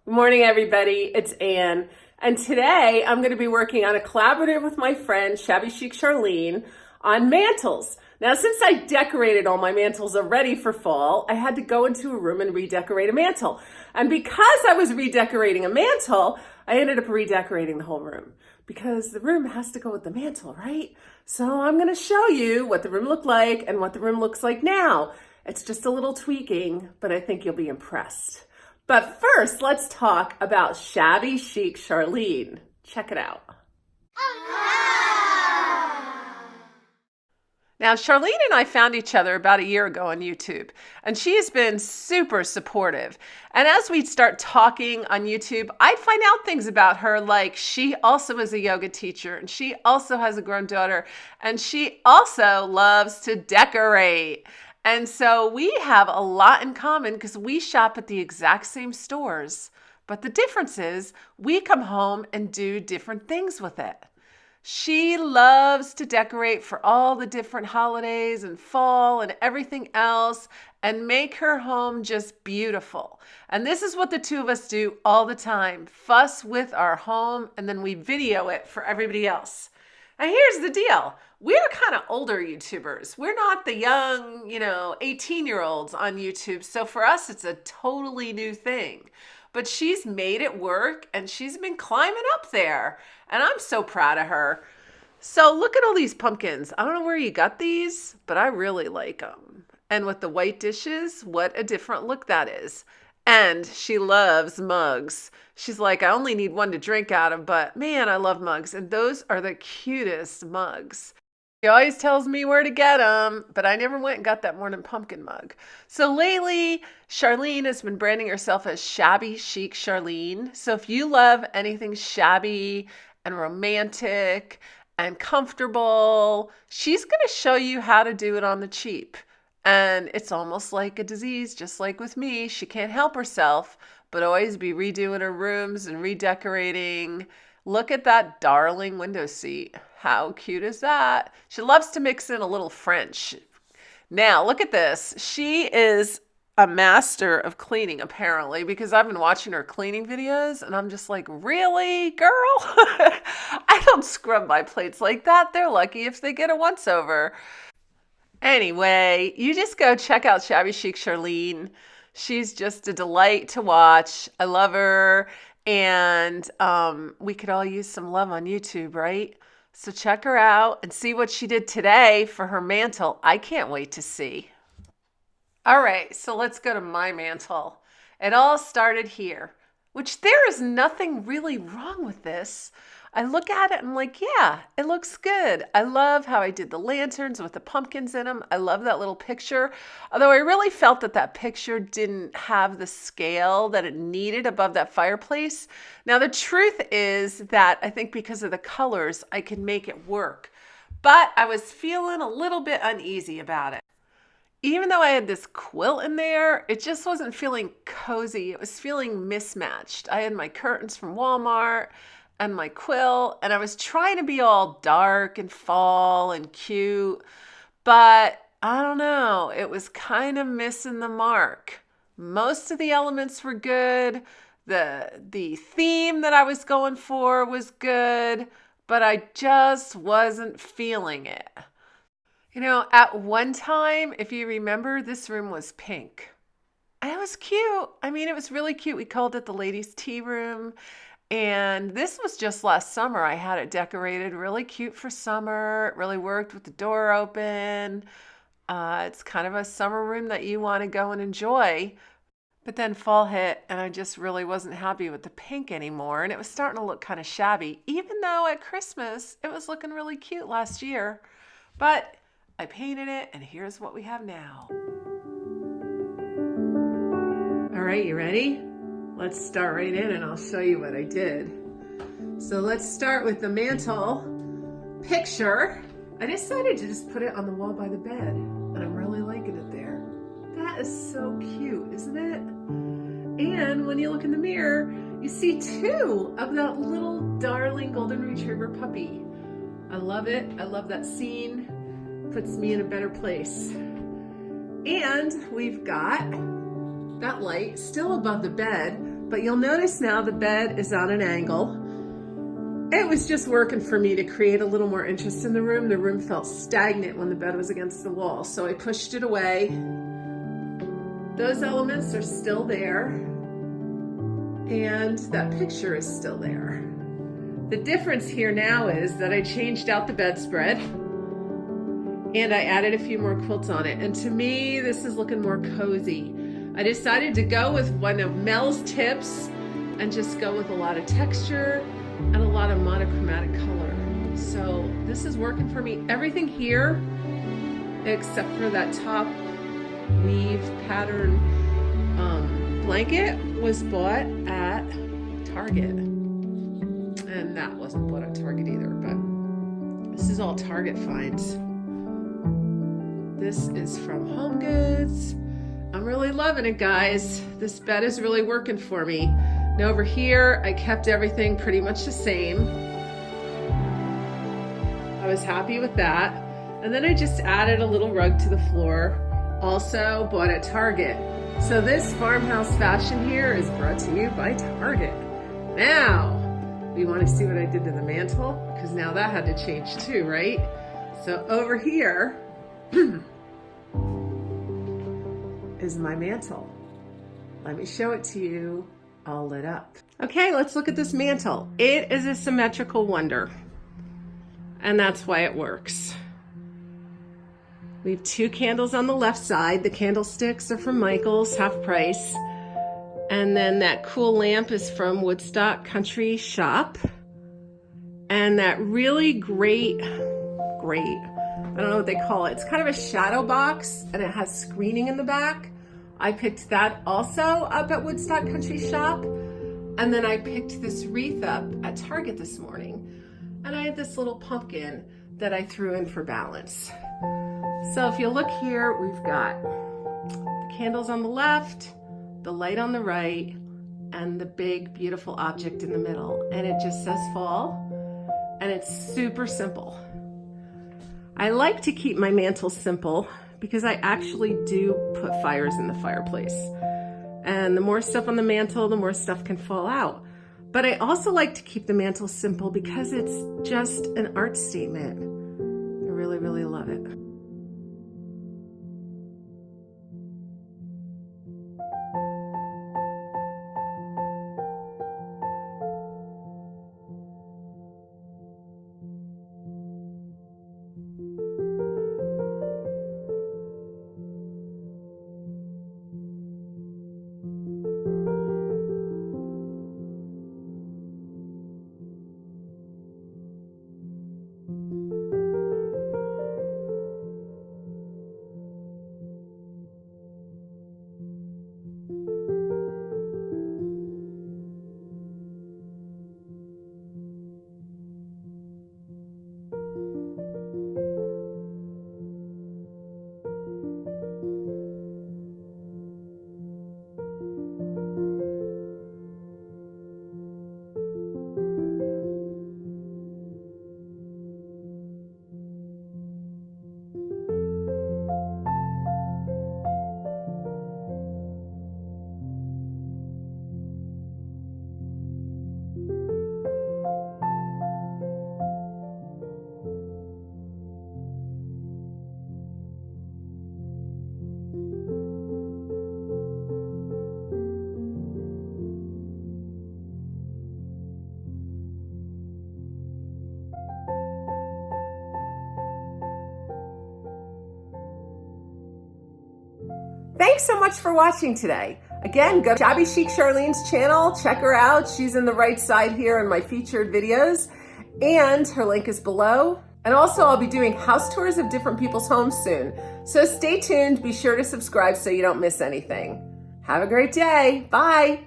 Good morning, everybody. It's Anne. And today I'm going to be working on a collaborative with my friend, Shabby Chic Charlene, on mantles. Now, since I decorated all my mantles already for fall, I had to go into a room and redecorate a mantle. And because I was redecorating a mantle, I ended up redecorating the whole room because the room has to go with the mantle, right? So I'm going to show you what the room looked like and what the room looks like now. It's just a little tweaking, but I think you'll be impressed. But first, let's talk about Shabby Chic Charlene. Check it out. Now, Charlene and I found each other about a year ago on YouTube, and she has been super supportive. And as we start talking on YouTube, I'd find out things about her, like she also is a yoga teacher, and she also has a grown daughter, and she also loves to decorate. And so we have a lot in common because we shop at the exact same stores. But the difference is we come home and do different things with it. She loves to decorate for all the different holidays and fall and everything else and make her home just beautiful. And this is what the two of us do all the time. Fuss with our home and then we video it for everybody else. And here's the deal. We're kind of older YouTubers. We're not the young, 18-year-olds on YouTube. So for us, it's a totally new thing. But she's made it work and she's been climbing up there. And I'm so proud of her. So look at all these pumpkins. I don't know where you got these, but I really like them. And with the white dishes, what a different look that is. And she loves mugs. She's like, I only need one to drink out of, but man, I love mugs. And those are the cutest mugs. She always tells me where to get them, but I never went and got that morning pumpkin mug. So lately, Charlene has been branding herself as Shabby Chic Charlene. So if you love anything shabby and romantic and comfortable, she's going to show you how to do it on the cheap. And it's almost like a disease, just like with me. She can't help herself, but always be redoing her rooms and redecorating. Look at that darling window seat. How cute is that? She loves to mix in a little French. Now, look at this. She is a master of cleaning, apparently, because I've been watching her cleaning videos, and I'm just like, really, girl? I don't scrub my plates like that. They're lucky if they get a once-over. Anyway, you just go check out Shabby Chic Charlene. She's just a delight to watch. I love her. And we could all use some love on YouTube, right? So check her out and see what she did today for her mantle. I can't wait to see. All right, so let's go to my mantle. It all started here, which there is nothing really wrong with this. I look at it and I'm like, yeah, it looks good. I love how I did the lanterns with the pumpkins in them. I love that little picture. Although I really felt that that picture didn't have the scale that it needed above that fireplace. Now, the truth is that I think because of the colors, I can make it work. But I was feeling a little bit uneasy about it. Even though I had this quilt in there, it just wasn't feeling cozy. It was feeling mismatched. I had my curtains from Walmart and my quilt, and I was trying to be all dark and fall and cute, but I don't know, it was kind of missing the mark. Most of the elements were good. The theme that I was going for was good, but I just wasn't feeling it. At one time, if you remember, this room was pink. And it was cute. I mean, it was really cute. We called it the ladies' tea room. And this was just last summer. I had it decorated really cute for summer. It really worked with the door open. It's kind of a summer room that you want to go and enjoy. But then fall hit and I just really wasn't happy with the pink anymore. And it was starting to look kind of shabby, even though at Christmas it was looking really cute last year. But I painted it and here's what we have now. All right, you ready? Let's start right in and I'll show you what I did. So let's start with the mantle picture. I decided to just put it on the wall by the bed and I'm really liking it there. That is so cute, isn't it? And when you look in the mirror, you see two of that little darling golden retriever puppy. I love it. I love that scene. Puts me in a better place. And we've got that light still above the bed, But you'll notice now the bed is on an angle. It was just working for me to create a little more interest in the room. The room felt stagnant when the bed was against the wall, so I pushed it away. Those elements are still there, and that picture is still there. The difference here now is that I changed out the bedspread and I added a few more quilts on it. And to me, this is looking more cozy. I decided to go with one of Mel's tips and just go with a lot of texture and a lot of monochromatic color. So this is working for me. Everything here, except for that top weave pattern blanket, was bought at Target. And that wasn't bought at Target either, but this is all Target finds. This is from HomeGoods. I'm really loving it, guys. This bed is really working for me. Now over here, I kept everything pretty much the same. I was happy with that. And then I just added a little rug to the floor, also bought at Target. So this farmhouse fashion here is brought to you by Target. Now, you want to see what I did to the mantle? Because now that had to change too, right? So over here is my mantle. Let me show it to you all lit up. Okay, let's look at this mantle. It is a symmetrical wonder, and that's why it works. We have 2 candles on the left side. The candlesticks are from Michael's, half price. And then that cool lamp is from Woodstock Country Shoppe. And that really great, I don't know what they call it. It's kind of a shadow box and it has screening in the back. I picked that also up at Woodstock Country Shoppe. And then I picked this wreath up at Target this morning. And I had this little pumpkin that I threw in for balance. So if you look here, we've got the candles on the left, the light on the right, and the big, beautiful object in the middle. And it just says fall, and it's super simple. I like to keep my mantle simple because I actually do put fires in the fireplace. And the more stuff on the mantle, the more stuff can fall out. But I also like to keep the mantle simple because it's just an art statement. I really, really love it. Thanks so much for watching today. Again, go to Shabby Chic Charlene's channel, check her out. She's in the right side here in my featured videos, and her link is below. And also I'll be doing house tours of different people's homes soon. So stay tuned, be sure to subscribe so you don't miss anything. Have a great day, bye.